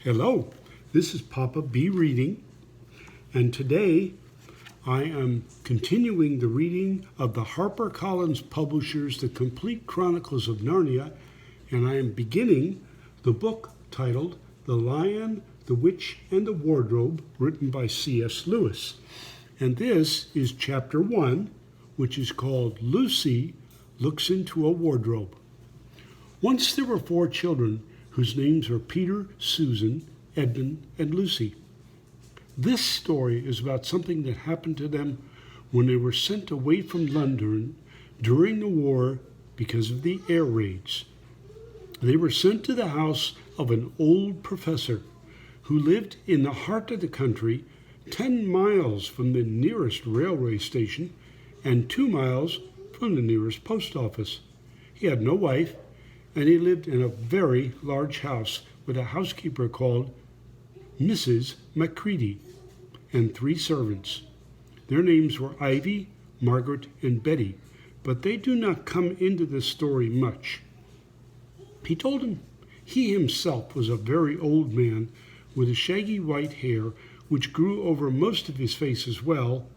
Hello, this is Papa B reading, and today I am continuing the reading of the HarperCollins Publishers' The Complete Chronicles of Narnia, and I am beginning the book titled The Lion, the Witch, and the Wardrobe, written by C.S. Lewis. And this is chapter 1, which is called Lucy Looks into a Wardrobe. Once there were 4 children whose names are Peter, Susan, Edmund, and Lucy. This story is about something that happened to them when they were sent away from London during the war because of the air raids. They were sent to the house of an old professor who lived in the heart of the country, 10 miles from the nearest railway station and 2 miles from the nearest post office. He had no wife, and he lived in a very large house with a housekeeper called Mrs. Macready and 3 servants. Their names were Ivy, Margaret, and Betty, but they do not come into this story much. He told him he himself was a very old man with a shaggy white hair which grew over most of his face as well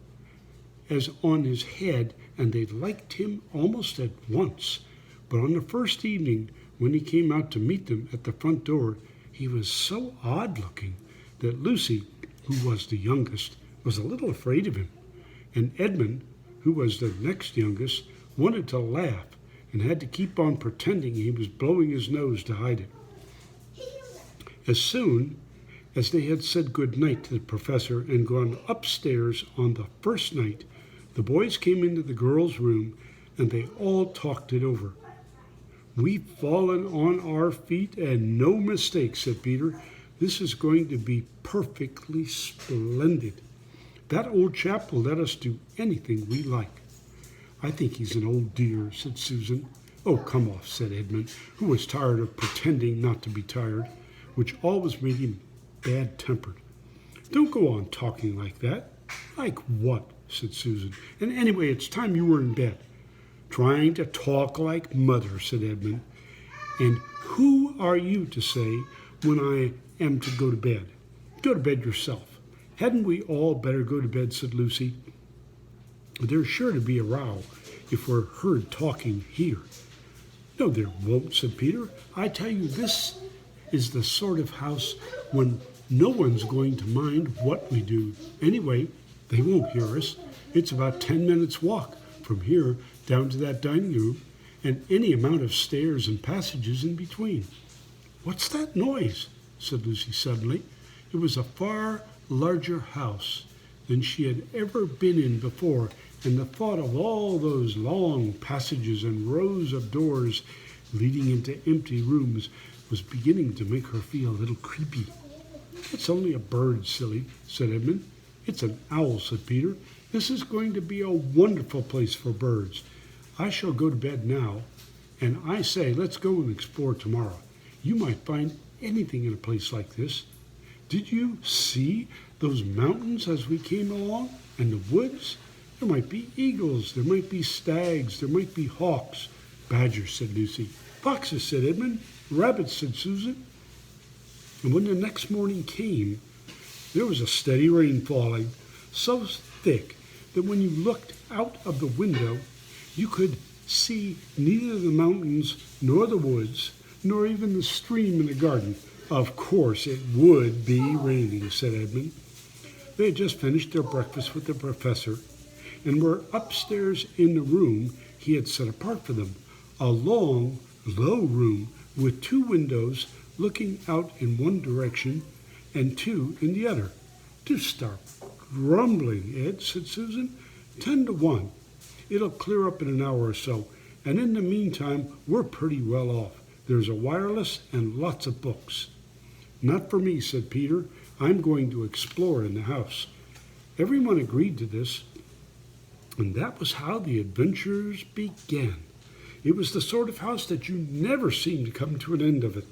as on his head, and they liked him almost at once. But on the first evening, when he came out to meet them at the front door, he was so odd-looking that Lucy, who was the youngest, was a little afraid of him, and Edmund, who was the next youngest, wanted to laugh and had to keep on pretending he was blowing his nose to hide it. As soon as they had said good night to the professor and gone upstairs on the first night, the boys came into the girls' room and they all talked it over. "We've fallen on our feet, and no mistake," said Peter. "This is going to be perfectly splendid. That old chap will let us do anything we like." "I think he's an old dear," said Susan. "Oh, come off," said Edmund, who was tired of pretending not to be tired, which always made him bad-tempered. "Don't go on talking like that." "Like what?" said Susan. "And anyway, it's time you were in bed." "Trying to talk like mother," said Edmund. "And who are you to say when I am to go to bed? Go to bed yourself." "Hadn't we all better go to bed?" said Lucy. "There's sure to be a row if we're heard talking here." "No, there won't," said Peter. "I tell you, this is the sort of house when no one's going to mind what we do. Anyway, they won't hear us. It's about 10 minutes' walk from here down to that dining room, and any amount of stairs and passages in between." "What's that noise?" said Lucy suddenly. It was a far larger house than she had ever been in before, and the thought of all those long passages and rows of doors leading into empty rooms was beginning to make her feel a little creepy. "It's only a bird, silly," said Edmund. "It's an owl," said Peter. "This is going to be a wonderful place for birds. I shall go to bed now, and I say let's go and explore tomorrow. You might find anything in a place like this. Did you see those mountains as we came along, and the woods? There might be eagles, there might be stags, there might be hawks." "Badgers," said Lucy. "Foxes," said Edmund. "Rabbits," said Susan. And when the next morning came, there was a steady rain falling, so thick that when you looked out of the window, you could see neither the mountains nor the woods, nor even the stream in the garden. "Of course it would be raining," said Edmund. They had just finished their breakfast with the professor and were upstairs in the room he had set apart for them, a long, low room with 2 windows looking out in one direction and 2 in the other. "Do stop grumbling, Ed," said Susan. 10 to 1. It'll clear up in an hour or so, and in the meantime, we're pretty well off. There's a wireless and lots of books." "Not for me," said Peter. "I'm going to explore in the house." Everyone agreed to this, and that was how the adventures began. It was the sort of house that you never seemed to come to an end of it,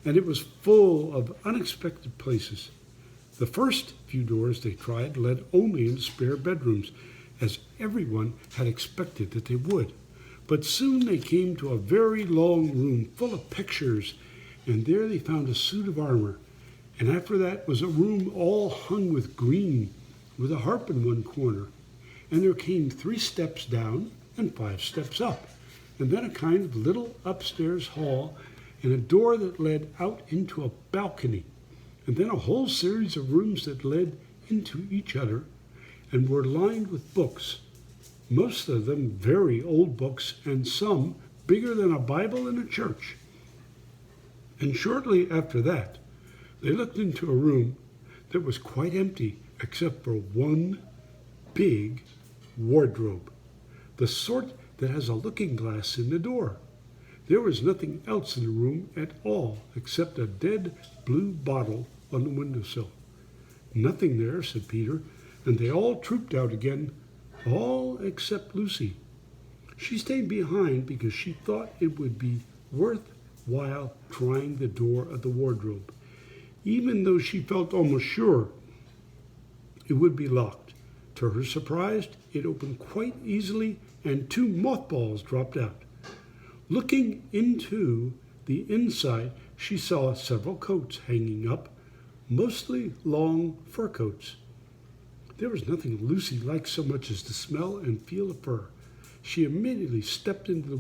and it was full of unexpected places. The first few doors they tried led only into spare bedrooms, as everyone had expected that they would. But soon they came to a very long room full of pictures, and there they found a suit of armor And after that was a room all hung with green, with a harp in one corner. And there came 3 steps down and 5 steps up, and then a kind of little upstairs hall, and a door that led out into a balcony, and then a whole series of rooms that led into each other and were lined with books, most of them very old books, and some bigger than a Bible in a church. And shortly after that, they looked into a room that was quite empty except for one big wardrobe, the sort that has a looking glass in the door. There was nothing else in the room at all except a dead blue bottle on the windowsill. Nothing there, said Peter, and they all trooped out again, all except Lucy. She stayed behind because she thought it would be worthwhile trying the door of the wardrobe, even though she felt almost sure it would be locked. To her surprise, it opened quite easily, and 2 mothballs dropped out. Looking into the inside, she saw several coats hanging up, mostly long fur coats. There was nothing Lucy liked so much as the smell and feel of fur. She immediately stepped into the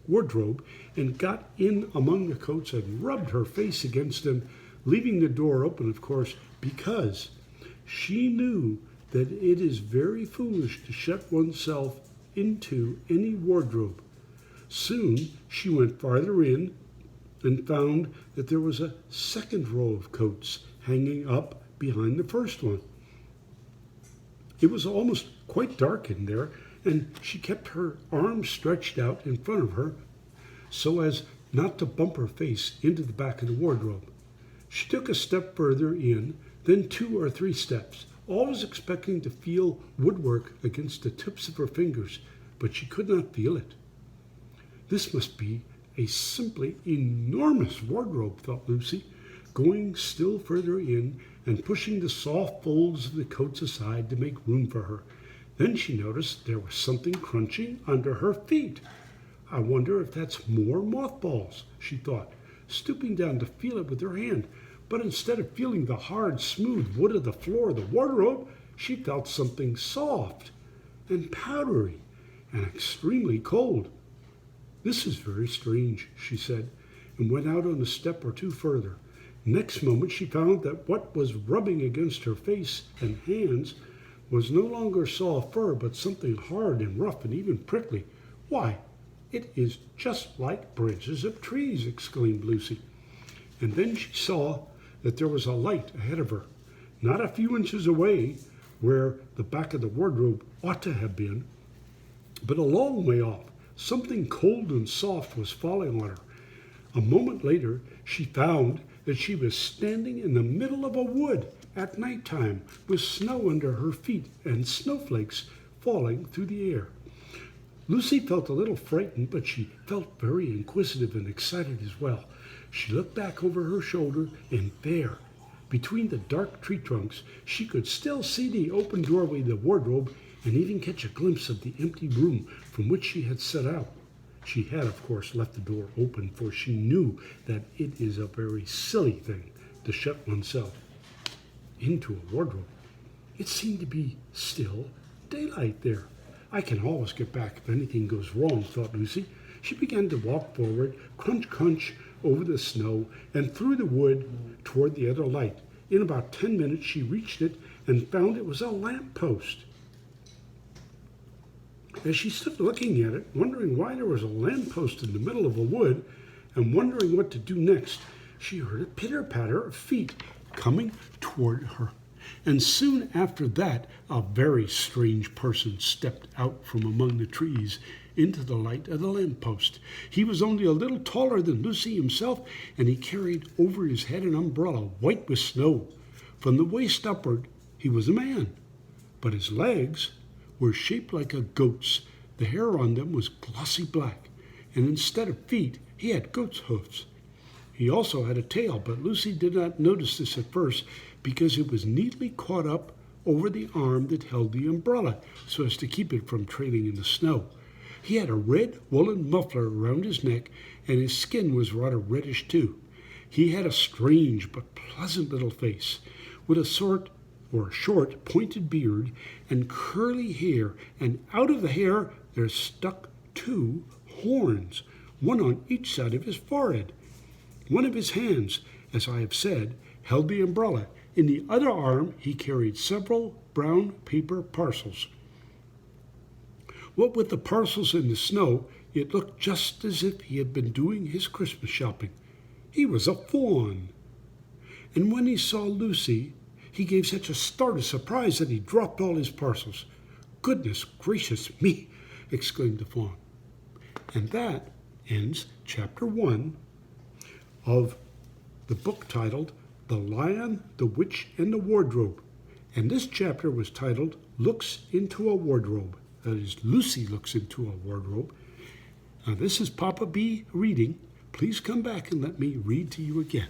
wardrobe and got in among the coats and rubbed her face against them, leaving the door open, of course, because she knew that it is very foolish to shut oneself into any wardrobe. Soon she went farther in and found that there was a second row of coats hanging up behind the first one. It was almost quite dark in there, and she kept her arms stretched out in front of her so as not to bump her face into the back of the wardrobe. She took a step further in, then 2 or 3 steps, always expecting to feel woodwork against the tips of her fingers, but she could not feel it. This must be a simply enormous wardrobe, thought Lucy, going still further in and pushing the soft folds of the coats aside to make room for her. Then she noticed there was something crunching under her feet. I wonder if that's more mothballs, she thought, stooping down to feel it with her hand. But instead of feeling the hard, smooth wood of the floor of the wardrobe, she felt something soft and powdery and extremely cold. This is very strange, she said, and went out on a step or 2 further. Next moment she found that what was rubbing against her face and hands was no longer soft fur, but something hard and rough and even prickly. Why, it is just like branches of trees, exclaimed Lucy. And then she saw that there was a light ahead of her, not a few inches away where the back of the wardrobe ought to have been, but a long way off. Something cold and soft was falling on her. A moment later, she found that she was standing in the middle of a wood at night time with snow under her feet and snowflakes falling through the air. Lucy felt a little frightened, but she felt very inquisitive and excited as well. She looked back over her shoulder, and there, between the dark tree trunks, she could still see the open doorway of the wardrobe and even catch a glimpse of the empty room from which she had set out. She had, of course, left the door open, for she knew that it is a very silly thing to shut oneself into a wardrobe. It seemed to be still daylight there. I can always get back if anything goes wrong, thought Lucy. She began to walk forward, crunch, crunch, over the snow and through the wood toward the other light. In about 10 minutes, she reached it and found it was a lamp post. As she stood looking at it, wondering why there was a lamppost in the middle of a wood, and wondering what to do next, she heard a pitter-patter of feet coming toward her. And soon after that, a very strange person stepped out from among the trees into the light of the lamppost. He was only a little taller than Lucy himself, and he carried over his head an umbrella white with snow. From the waist upward, he was a man, but his legs were shaped like a goat's. The hair on them was glossy black, and instead of feet, he had goat's hoofs. He also had a tail, but Lucy did not notice this at first because it was neatly caught up over the arm that held the umbrella so as to keep it from trailing in the snow. He had a red woolen muffler around his neck, and his skin was rather reddish too. He had a strange but pleasant little face, with a short pointed beard and curly hair, and out of the hair there stuck 2 horns, one on each side of his forehead. One of his hands, as I have said, held the umbrella. In the other arm he carried several brown paper parcels. What with the parcels in the snow, it looked just as if he had been doing his Christmas shopping. He was a fawn. And when he saw Lucy, he gave such a start of surprise that he dropped all his parcels. "Goodness gracious me!" exclaimed the fawn. And that ends chapter 1 of the book titled The Lion, the Witch, and the Wardrobe. And this chapter was titled Looks into a Wardrobe. That is, Lucy looks into a wardrobe. Now, this is Papa B reading. Please come back and let me read to you again.